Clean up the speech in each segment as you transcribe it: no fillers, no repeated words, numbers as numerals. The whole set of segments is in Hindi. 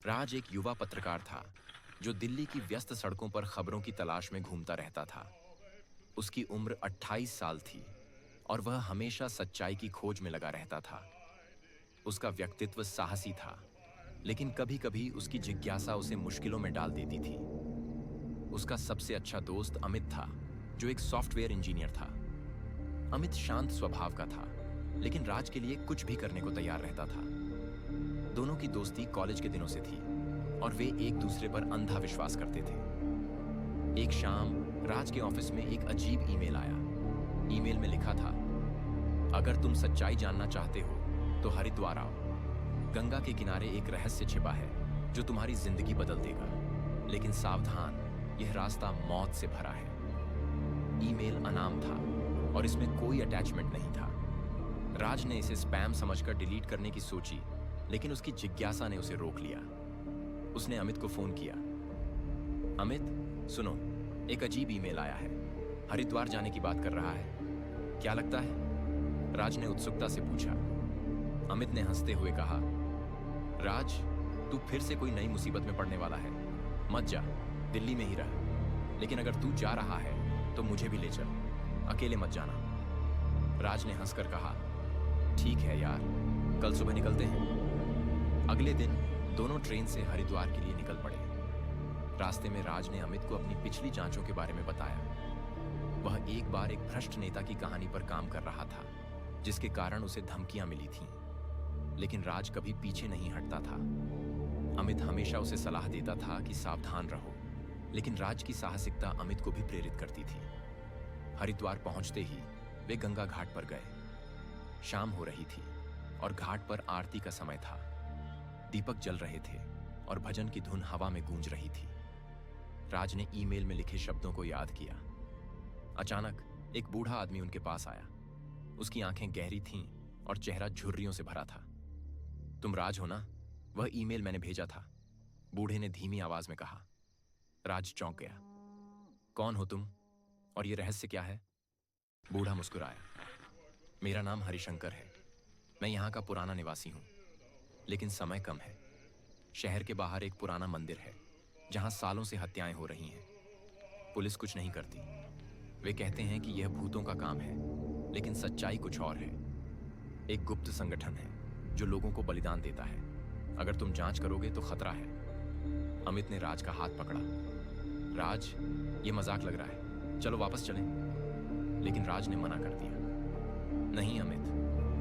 राज एक युवा पत्रकार था जो दिल्ली की व्यस्त सड़कों पर खबरों की तलाश में घूमता रहता था। उसकी उम्र 28 साल थी और वह हमेशा सच्चाई की खोज में लगा रहता था। उसका व्यक्तित्व साहसी था, लेकिन कभी-कभी उसकी जिज्ञासा उसे मुश्किलों में डाल देती थी। उसका सबसे अच्छा दोस्त अमित था, जो एक सॉफ्टवेयर इंजीनियर था। अमित शांत स्वभाव का था, लेकिन राज के लिए कुछ भी करने को तैयार रहता था। दोनों की दोस्ती कॉलेज के दिनों से थी और वे एक दूसरे पर अंधा विश्वास करते थे। एक शाम राज के ऑफिस में एक अजीब ईमेल आया। ईमेल में लिखा था, अगर तुम सच्चाई जानना चाहते हो तो हरिद्वार आओ। गंगा के किनारे एक रहस्य छिपा है जो तुम्हारी जिंदगी बदल देगा, लेकिन सावधान, यह रास्ता मौत से भरा है। ईमेल अनाम था और इसमें कोई अटैचमेंट नहीं था। राज ने इसे स्पैम समझकर डिलीट करने की सोची, लेकिन उसकी जिज्ञासा ने उसे रोक लिया। उसने अमित को फोन किया। अमित, सुनो, एक अजीब ईमेल आया है। हरिद्वार जाने की बात कर रहा है, क्या लगता है? राज ने उत्सुकता से पूछा। अमित ने हंसते हुए कहा, राज, तू फिर से कोई नई मुसीबत में पड़ने वाला है। मत जा, दिल्ली में ही रह। लेकिन अगर तू जा रहा है तो मुझे भी ले चल, अकेले मत जाना। राज ने हंसकर कहा, ठीक है यार, कल सुबह निकलते हैं। अगले दिन दोनों ट्रेन से हरिद्वार के लिए निकल पड़े। रास्ते में राज ने अमित को अपनी पिछली जांचों के बारे में बताया। वह एक बार एक भ्रष्ट नेता की कहानी पर काम कर रहा था, जिसके कारण उसे धमकियां मिली थीं। लेकिन राज कभी पीछे नहीं हटता था। अमित हमेशा उसे सलाह देता था कि सावधान रहो, लेकिन राज की साहसिकता अमित को भी प्रेरित करती थी। हरिद्वार पहुंचते ही वे गंगा घाट पर गए। शाम हो रही थी और घाट पर आरती का समय था। दीपक जल रहे थे और भजन की धुन हवा में गूंज रही थी। राज ने ईमेल में लिखे शब्दों को याद किया। अचानक एक बूढ़ा आदमी उनके पास आया। उसकी आंखें गहरी थीं और चेहरा झुर्रियों से भरा था। तुम राज हो ना? वह ईमेल मैंने भेजा था, बूढ़े ने धीमी आवाज में कहा। राज चौंक गया। कौन हो तुम और ये रहस्य क्या है? बूढ़ा मुस्कुराया। मेरा नाम हरिशंकर है। मैं यहाँ का पुराना निवासी हूँ, लेकिन समय कम है। शहर के बाहर एक पुराना मंदिर है जहाँ सालों से हत्याएं हो रही हैं। पुलिस कुछ नहीं करती। वे कहते हैं कि यह भूतों का काम है, लेकिन सच्चाई कुछ और है। एक गुप्त संगठन है जो लोगों को बलिदान देता है। अगर तुम जांच करोगे तो खतरा है। अमित ने राज का हाथ पकड़ा। राज, ये मजाक लग रहा है, चलो वापस चलें। लेकिन राज ने मना कर दिया। नहीं अमित,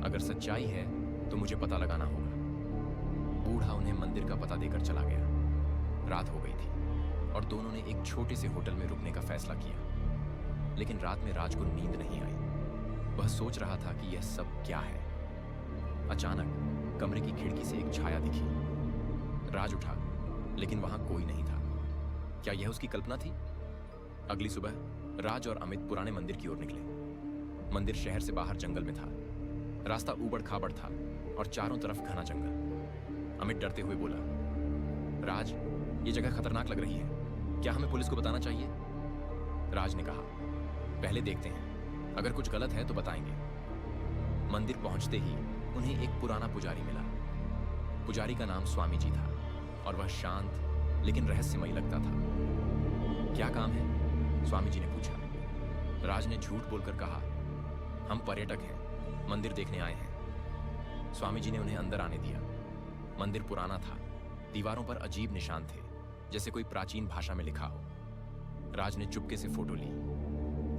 अगर सच्चाई है तो मुझे पता लगाना होगा। बूढ़ा उन्हें मंदिर का पता देकर चला गया। रात हो गई थी और दोनों ने एक छोटे से होटल में रुकने का फैसला किया। लेकिन रात में राज को नींद नहीं आई। वह सोच रहा था कि यह सब क्या है। अचानक कमरे की खिड़की से एक छाया दिखी। राज उठा, लेकिन वहां कोई नहीं था। क्या यह उसकी कल्पना थी? अगली सुबह राज और अमित पुराने मंदिर की ओर निकले। मंदिर शहर से बाहर जंगल में था। रास्ता ऊबड़ खाबड़ था और चारों तरफ घना जंगल। अमित डरते हुए बोला, राज, ये जगह खतरनाक लग रही है, क्या हमें पुलिस को बताना चाहिए? राज ने कहा, पहले देखते हैं, अगर कुछ गलत है तो बताएंगे। मंदिर पहुंचते ही उन्हें एक पुराना पुजारी मिला। पुजारी का नाम स्वामी जी था और वह शांत लेकिन रहस्यमयी लगता था। क्या काम है? स्वामी जी ने पूछा। राज ने झूठ बोलकर कहा, हम पर्यटक हैं, मंदिर देखने आए हैं। स्वामी जी ने उन्हें अंदर आने दिया। मंदिर पुराना था। दीवारों पर अजीब निशान थे, जैसे कोई प्राचीन भाषा में लिखा हो। राज ने चुपके से फोटो ली।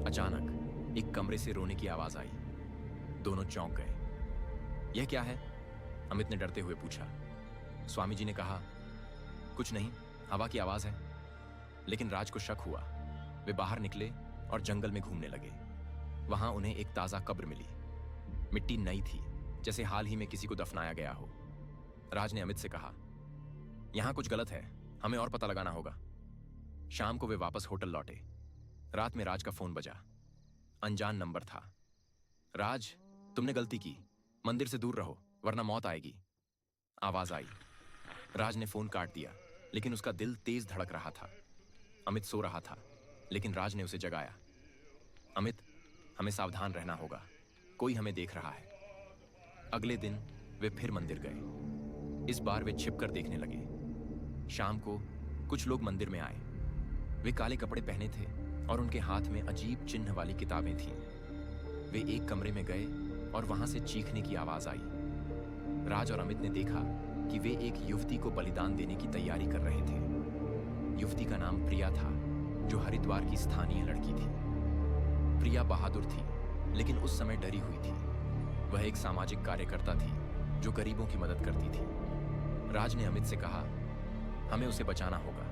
अचानक एक कमरे से रोने की आवाज आई। दोनों चौंक गए। यह क्या है? अमित ने डरते हुए पूछा। स्वामी जी ने कहा, कुछ नहीं, हवा की आवाज है। लेकिन राज को शक हुआ। वे बाहर निकले और जंगल में घूमने लगे। वहां उन्हें एक ताजा कब्र मिली। मिट्टी नई थी, जैसे हाल ही में किसी को दफनाया गया हो। राज ने अमित से कहा, यहां कुछ गलत है, हमें और पता लगाना होगा। शाम को वे वापस होटल लौटे। रात में राज का फोन बजा। अनजान नंबर था। राज, तुमने गलती की, मंदिर से दूर रहो वरना मौत आएगी। आवाज आई। राज ने फोन काट दिया, लेकिन उसका दिल तेज धड़क रहा था। अमित सो रहा था, लेकिन राज ने उसे जगाया। अमित, हमें सावधान रहना होगा, कोई हमें देख रहा है। अगले दिन वे फिर मंदिर गए। इस बार वे छिपकर देखने लगे। शाम को कुछ लोग मंदिर में आए। वे काले कपड़े पहने थे और उनके हाथ में अजीब चिन्ह वाली किताबें थीं। वे एक कमरे में गए और वहां से चीखने की आवाज आई। राज और अमित ने देखा कि वे एक युवती को बलिदान देने की तैयारी कर रहे थे। युवती का नाम प्रिया था, जो हरिद्वार की स्थानीय लड़की थी। प्रिया बहादुर थी, लेकिन उस समय डरी हुई थी। वह एक सामाजिक कार्यकर्ता थी जो गरीबों की मदद करती थी। राज ने अमित से कहा, हमें उसे बचाना होगा।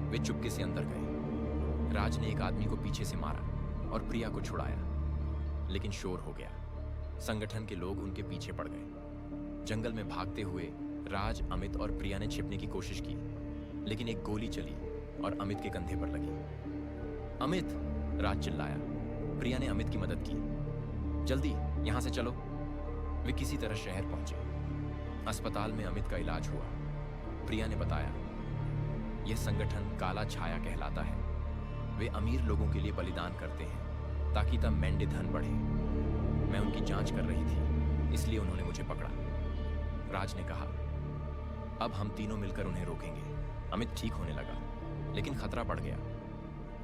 वे चुपके से अंदर गए। राज ने एक आदमी को पीछे से मारा और प्रिया को छुड़ाया, लेकिन शोर हो गया। संगठन के लोग उनके पीछे पड़ गए। जंगल में भागते हुए राज, अमित और प्रिया ने छिपने की कोशिश की, लेकिन एक गोली चली और अमित के कंधे पर लगी। अमित! राज चिल्लाया। प्रिया ने अमित की मदद की। जल्दी यहां से चलो। वे किसी तरह शहर पहुंचे। अस्पताल में अमित का इलाज हुआ। प्रिया ने बताया, यह संगठन काला छाया कहलाता है। वे अमीर लोगों के लिए बलिदान करते हैं ताकि तब मेंढे धन बढ़े। मैं उनकी जांच कर रही थी, इसलिए उन्होंने मुझे पकड़ा। राज ने कहा, अब हम तीनों मिलकर उन्हें रोकेंगे। अमित ठीक होने लगा, लेकिन खतरा बढ़ गया।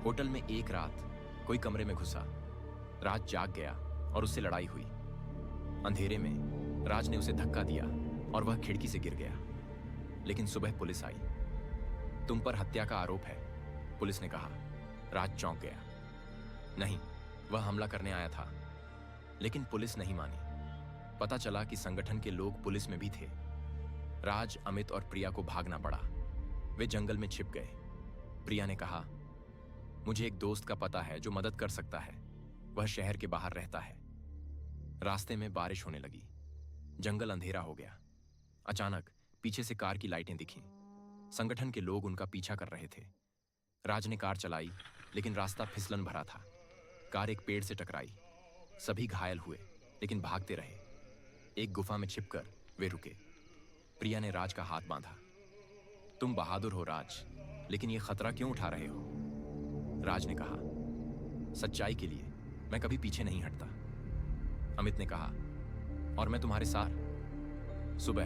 होटल में एक रात कोई कमरे में घुसा। राज जाग गया और उससे लड़ाई हुई। अंधेरे में राज ने उसे धक्का दिया और वह खिड़की से गिर गया। लेकिन सुबह पुलिस आई। तुम पर हत्या का आरोप है, पुलिस ने कहा। राज चौंक गया। नहीं, वह हमला करने आया था। लेकिन पुलिस नहीं मानी। पता चला कि संगठन के लोग पुलिस में भी थे। राज, अमित और प्रिया को भागना पड़ा। वे जंगल में छिप गए। प्रिया ने कहा, मुझे एक दोस्त का पता है जो मदद कर सकता है। वह शहर के बाहर रहता है। रास्ते में बारिश होने लगी। जंगल अंधेरा हो गया। अचानक पीछे से कार की लाइटें दिखीं। संगठन के लोग उनका पीछा कर रहे थे। राज ने कार चलाई, लेकिन रास्ता फिसलन भरा था। कार एक पेड़ से टकराई। सभी घायल हुए, लेकिन भागते रहे। एक गुफा में छिपकर वे रुके। प्रिया ने राज का हाथ बांधा। तुम बहादुर हो राज, लेकिन यह खतरा क्यों उठा रहे हो? राज ने कहा, सच्चाई के लिए मैं कभी पीछे नहीं हटता। अमित ने कहा, और मैं तुम्हारे साथ। सुबह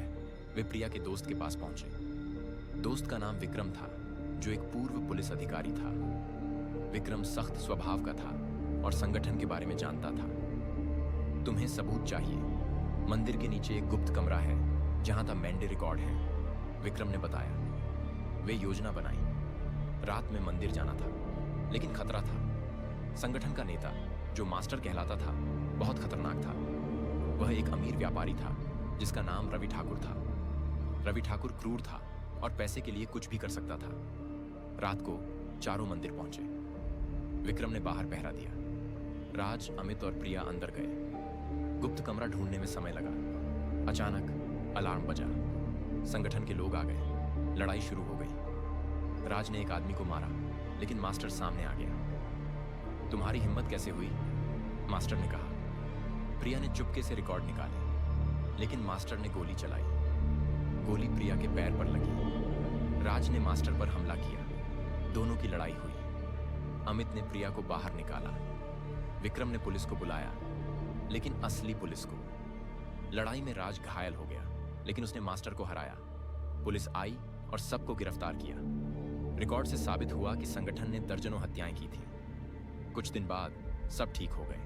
वे प्रिया के दोस्त के पास पहुंचे। दोस्त का नाम विक्रम था, जो एक पूर्व पुलिस अधिकारी था। विक्रम सख्त स्वभाव का था और संगठन के बारे में जानता था। तुम्हें सबूत चाहिए। मंदिर के नीचे एक गुप्त कमरा है जहां तक मेंढे रिकॉर्ड हैं, विक्रम ने बताया। वे योजना बनाई। रात में मंदिर जाना था, लेकिन खतरा था। संगठन का नेता, जो मास्टर कहलाता था, बहुत खतरनाक था। वह एक अमीर व्यापारी था जिसका नाम रवि ठाकुर था। रवि ठाकुर क्रूर था और पैसे के लिए कुछ भी कर सकता था। रात को चारों मंदिर पहुंचे। विक्रम ने बाहर पहरा दिया। राज, अमित और प्रिया अंदर गए। गुप्त कमरा ढूंढने में समय लगा। अचानक अलार्म बजा। संगठन के लोग आ गए। लड़ाई शुरू हो गई। राज ने एक आदमी को मारा, लेकिन मास्टर सामने आ गया। तुम्हारी हिम्मत कैसे हुई? मास्टर ने कहा। प्रिया ने चुपके से रिकॉर्ड निकाले, लेकिन मास्टर ने गोली चलाई। गोली प्रिया के पैर पर लगी। राज ने मास्टर पर हमला किया। दोनों की लड़ाई हुई। अमित ने प्रिया को बाहर निकाला। विक्रम ने पुलिस को बुलाया, लेकिन असली पुलिस को। लड़ाई में राज घायल हो गया, लेकिन उसने मास्टर को हराया। पुलिस आई और सबको गिरफ्तार किया। रिकॉर्ड से साबित हुआ कि संगठन ने दर्जनों हत्याएं की थीं। कुछ दिन बाद सब ठीक हो गए।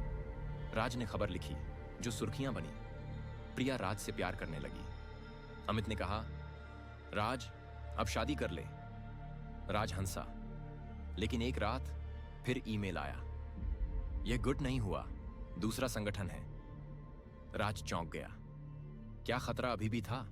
राज ने खबर लिखी, जो सुर्खियां बनी। प्रिया राज से प्यार करने लगी। अमित ने कहा, राज अब शादी कर ले। राज हंसा, लेकिन एक रात फिर ईमेल आया। यह गुट नहीं हुआ, दूसरा संगठन है। राज चौंक गया। क्या खतरा अभी भी था?